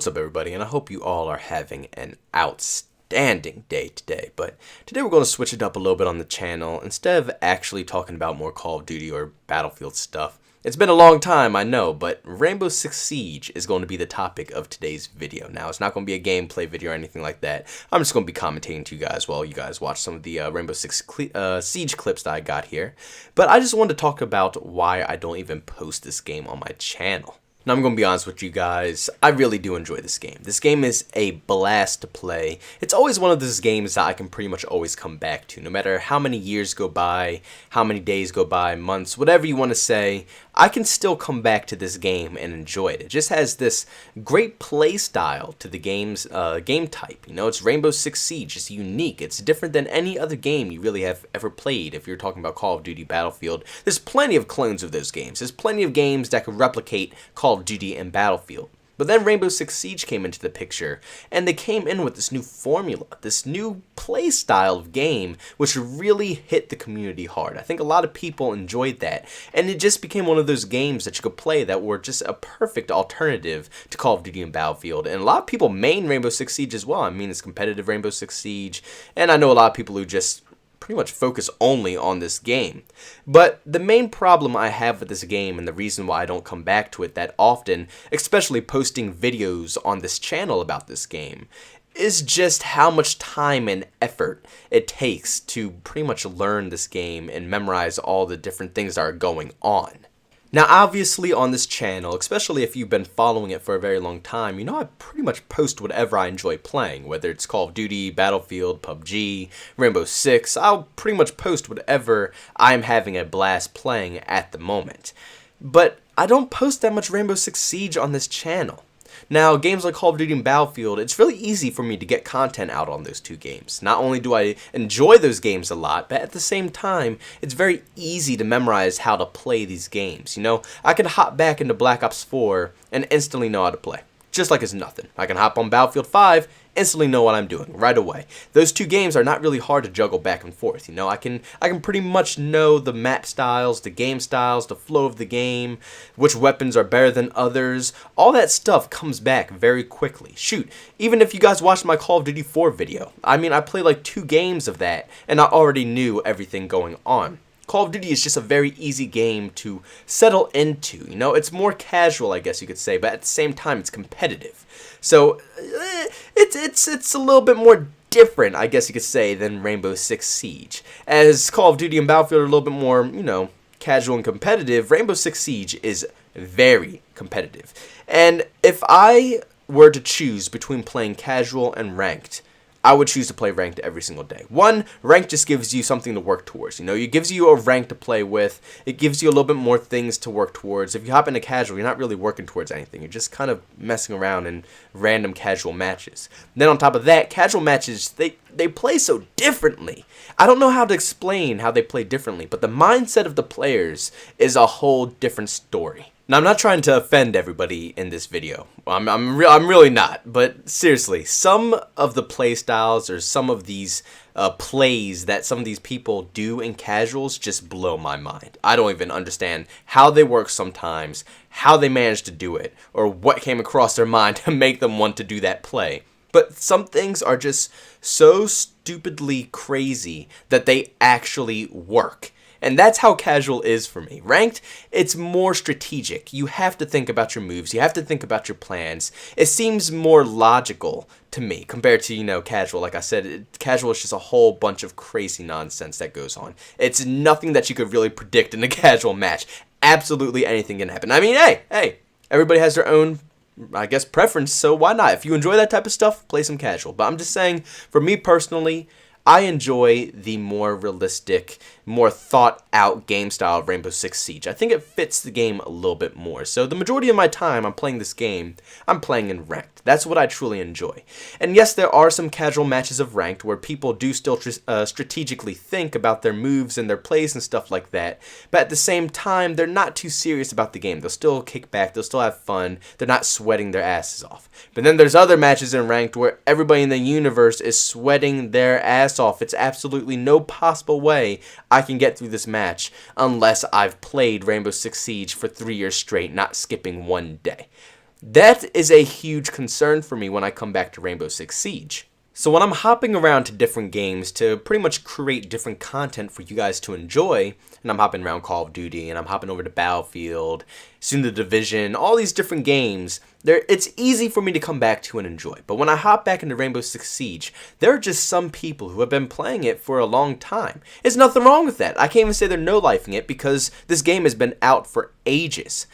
What's up, everybody, and I hope you all are having an outstanding day today. But today we're going to switch it up a little bit on the channel. Instead of actually talking about more Call of Duty or Battlefield stuff, it's been a long time, I know, but Rainbow Six Siege is going to be the topic of today's video. Now, it's not going to be a gameplay video or anything like that. I'm just going to be commentating to you guys while you guys watch some of the Rainbow Six Siege clips that I got here. But I just wanted to talk about why I don't even post this game on my channel. Now, I'm going to be honest with you guys, I really do enjoy this game. This game is a blast to play. It's always one of those games that I can pretty much always come back to. No matter how many years go by, how many days go by, months, whatever you want to say, I can still come back to this game and enjoy it. It just has this great play style to the game's game type. You know, it's Rainbow Six Siege. It's unique. It's different than any other game you really have ever played. If you're talking about Call of Duty, Battlefield, there's plenty of clones of those games. There's plenty of games that could replicate Call of Duty and Battlefield. But then Rainbow Six Siege came into the picture, and they came in with this new formula, this new play style of game, which really hit the community hard. I think a lot of people enjoyed that, and it just became one of those games that you could play that were just a perfect alternative to Call of Duty and Battlefield. And a lot of people main Rainbow Six Siege as well. I mean, it's competitive Rainbow Six Siege, and I know a lot of people who just pretty much focus only on this game. But the main problem I have with this game, and the reason why I don't come back to it that often, especially posting videos on this channel about this game, is just how much time and effort it takes to pretty much learn this game and memorize all the different things that are going on. Now, obviously on this channel, especially if you've been following it for a very long time, you know I pretty much post whatever I enjoy playing, whether it's Call of Duty, Battlefield, PUBG, Rainbow Six. I'll pretty much post whatever I'm having a blast playing at the moment. But I don't post that much Rainbow Six Siege on this channel. Now, games like Call of Duty and Battlefield, it's really easy for me to get content out on those two games. Not only do I enjoy those games a lot, but at the same time, it's very easy to memorize how to play these games. You know, I can hop back into Black Ops 4 and instantly know how to play. Just like it's nothing. I can hop on Battlefield 5, instantly know what I'm doing right away. Those two games are not really hard to juggle back and forth. You know, I can pretty much know the map styles, the game styles, the flow of the game, which weapons are better than others. All that stuff comes back very quickly. Shoot, even if you guys watched my Call of Duty 4 video, I mean, I played like 2 games of that, and I already knew everything going on. Call of Duty is just a very easy game to settle into. You know, it's more casual, I guess you could say, but at the same time, it's competitive. So it's a little bit more different, I guess you could say, than Rainbow Six Siege. As Call of Duty and Battlefield are a little bit more, you know, casual and competitive, Rainbow Six Siege is very competitive. And if I were to choose between playing casual and ranked, I would choose to play ranked every single day. One, ranked just gives you something to work towards. You know, it gives you a rank to play with. It gives you a little bit more things to work towards. If you hop into casual, you're not really working towards anything. You're just kind of messing around in random casual matches. Then on top of that, casual matches, they play so differently. I don't know how to explain how they play differently, but the mindset of the players is a whole different story. Now, I'm not trying to offend everybody in this video. I'm really not. But seriously, some of the play styles or some of these plays that some of these people do in casuals just blow my mind. I don't even understand how they work sometimes, how they manage to do it, or what came across their mind to make them want to do that play. But some things are just so stupidly crazy that they actually work. And that's how casual is for me. Ranked, it's more strategic. You have to think about your moves. You have to think about your plans. It seems more logical to me compared to, you know, casual. Like I said, casual is just a whole bunch of crazy nonsense that goes on. It's nothing that you could really predict in a casual match. Absolutely anything can happen. I mean, hey, everybody has their own, I guess, preference, so why not? If you enjoy that type of stuff, play some casual. But I'm just saying, for me personally, I enjoy the more realistic, more thought-out game style of Rainbow Six Siege. I think it fits the game a little bit more. So the majority of my time I'm playing this game, I'm playing in ranked. That's what I truly enjoy. And yes, there are some casual matches of ranked where people do still strategically think about their moves and their plays and stuff like that. But at the same time, they're not too serious about the game. They'll still kick back. They'll still have fun. They're not sweating their asses off. But then there's other matches in ranked where everybody in the universe is sweating their ass off. It's absolutely no possible way I can get through this match unless I've played Rainbow Six Siege for 3 years straight, not skipping one day. That is a huge concern for me when I come back to Rainbow Six Siege. So when I'm hopping around to different games to pretty much create different content for you guys to enjoy, and I'm hopping around Call of Duty, and I'm hopping over to Battlefield, soon The Division, all these different games, it's easy for me to come back to and enjoy. But when I hop back into Rainbow Six Siege, there are just some people who have been playing it for a long time. There's nothing wrong with that. I can't even say they're no-lifing it because this game has been out for ages.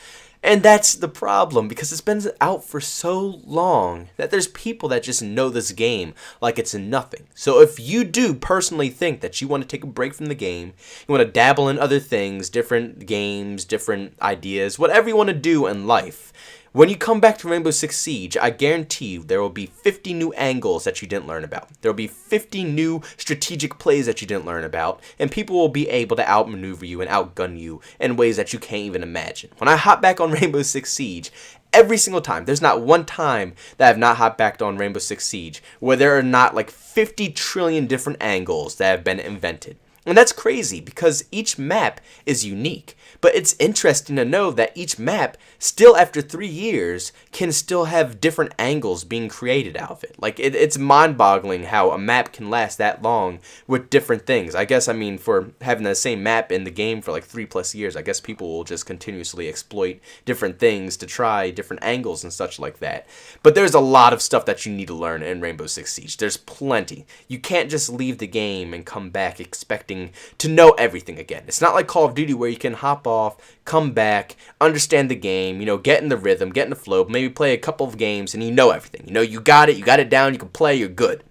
And that's the problem, because it's been out for so long that there's people that just know this game like it's nothing. So if you do personally think that you want to take a break from the game, you want to dabble in other things, different games, different ideas, whatever you want to do in life, when you come back to Rainbow Six Siege, I guarantee you there will be 50 new angles that you didn't learn about. There will be 50 new strategic plays that you didn't learn about, and people will be able to outmaneuver you and outgun you in ways that you can't even imagine. When I hop back on Rainbow Six Siege, every single time, there's not one time that I've not hopped back on Rainbow Six Siege where there are not like 50 trillion different angles that have been invented. And that's crazy because each map is unique. But it's interesting to know that each map, still after 3 years, can still have different angles being created out of it. Like, it's mind-boggling how a map can last that long with different things. I guess, I mean, for having the same map in the game for like 3+ years, I guess people will just continuously exploit different things to try different angles and such like that. But there's a lot of stuff that you need to learn in Rainbow Six Siege. There's plenty. You can't just leave the game and come back expecting to know everything again. It's not like Call of Duty where you can hop off, come back, understand the game, get in the rhythm, get in the flow, maybe play a couple of games and you know everything. You got it down, you can play, you're good.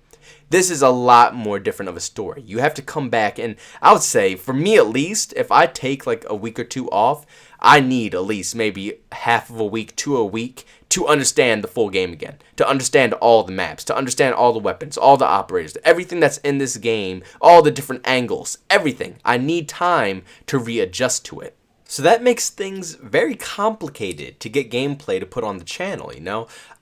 This is a lot more different of a story. You have to come back, and I would say, for me at least, if I take like a week or two off, I need at least maybe half of a week to a week to understand the full game again, to understand all the maps, to understand all the weapons, all the operators, everything that's in this game, all the different angles, everything. I need time to readjust to it. So that makes things very complicated to get gameplay to put on the channel,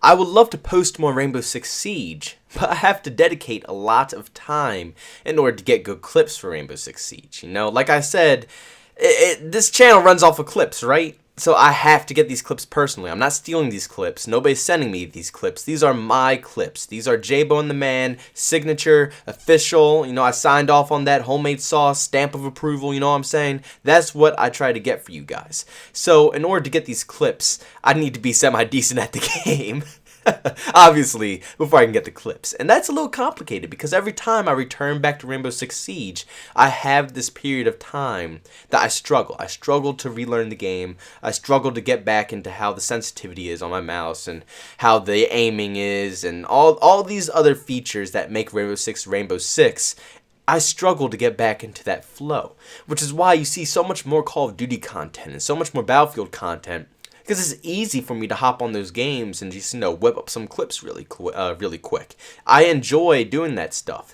I would love to post more Rainbow Six Siege, but I have to dedicate a lot of time in order to get good clips for Rainbow Six Siege, Like I said, this channel runs off of clips, right? So I have to get these clips personally. I'm not stealing these clips. Nobody's sending me these clips. These are my clips. These are J-Bo and the Man, signature, official. I signed off on that homemade sauce, stamp of approval, you know what I'm saying? That's what I try to get for you guys. So in order to get these clips, I need to be semi-decent at the game. Obviously, before I can get the clips. And that's a little complicated because every time I return back to Rainbow Six Siege, I have this period of time that I struggle. I struggle to relearn the game. I struggle to get back into how the sensitivity is on my mouse and how the aiming is and all these other features that make Rainbow Six. I struggle to get back into that flow, which is why you see so much more Call of Duty content and so much more Battlefield content. Because it's easy for me to hop on those games and just, whip up some clips really quick. I enjoy doing that stuff.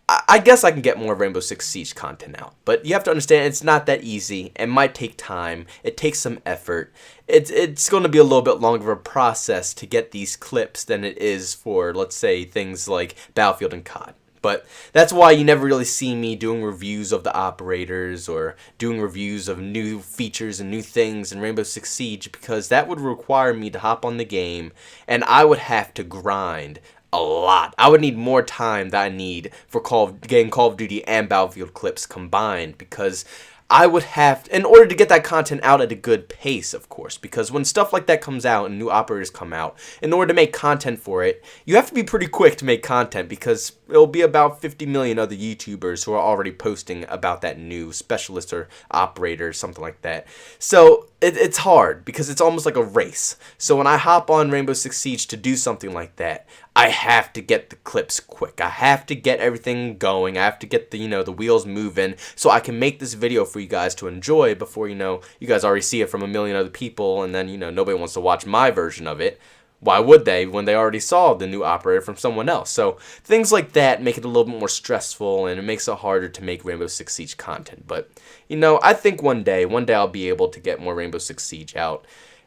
I guess I can get more Rainbow Six Siege content out. But you have to understand it's not that easy. It might take time. It takes some effort. It's going to be a little bit longer of a process to get these clips than it is for, let's say, things like Battlefield and COD. But that's why you never really see me doing reviews of the operators or doing reviews of new features and new things in Rainbow Six Siege, because that would require me to hop on the game and I would have to grind a lot. I would need more time than I need for getting Call of Duty and Battlefield clips combined, because I would have, in order to get that content out at a good pace, of course, because when stuff like that comes out and new operators come out, in order to make content for it, you have to be pretty quick to make content, because it'll be about 50 million other YouTubers who are already posting about that new specialist or operator, something like that. So it's hard, because it's almost like a race. So when I hop on Rainbow Six Siege to do something like that, I have to get the clips quick. I have to get everything going. I have to get the wheels moving so I can make this video for you guys to enjoy before, you guys already see it from a million other people, and then, nobody wants to watch my version of it. Why would they when they already saw the new operator from someone else? So things like that make it a little bit more stressful, and it makes it harder to make Rainbow Six Siege content. But, I think one day I'll be able to get more Rainbow Six Siege out.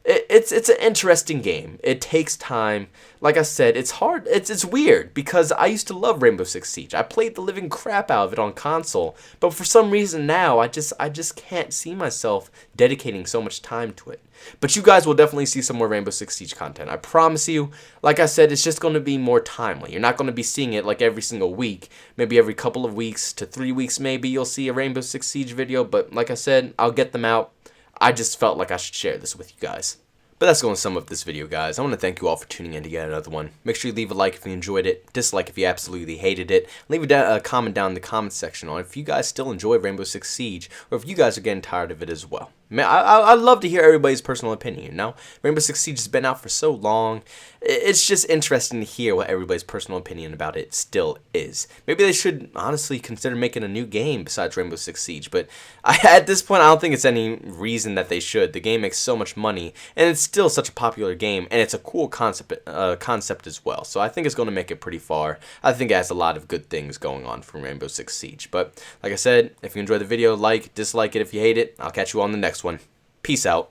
it's an interesting game. It takes time. Like I said, it's hard. It's weird because I used to love Rainbow Six Siege. I played the living crap out of it on console, but for some reason now I just can't see myself dedicating so much time to it. But you guys will definitely see some more Rainbow Six Siege content. I promise you. Like I said, it's just going to be more timely. You're not going to be seeing it like every single week. Maybe every couple of weeks to 3 weeks maybe you'll see a Rainbow Six Siege video, but like I said, I'll get them out. I just felt like I should share this with you guys. But that's going to sum up this video, guys. I want to thank you all for tuning in to get another one. Make sure you leave a like if you enjoyed it, dislike if you absolutely hated it. Leave a comment down in the comments section on if you guys still enjoy Rainbow Six Siege, or if you guys are getting tired of it as well. Man, I'd love to hear everybody's personal opinion, you know? Rainbow Six Siege has been out for so long. It's just interesting to hear what everybody's personal opinion about it still is. Maybe they should honestly consider making a new game besides Rainbow Six Siege, but at this point I don't think it's any reason that they should. The game makes so much money, and it's still such a popular game, and it's a cool concept as well. So I think it's going to make it pretty far. I think it has a lot of good things going on for Rainbow Six Siege. But like I said, if you enjoyed the video, like, dislike it if you hate it. I'll catch you on the next one. Peace out.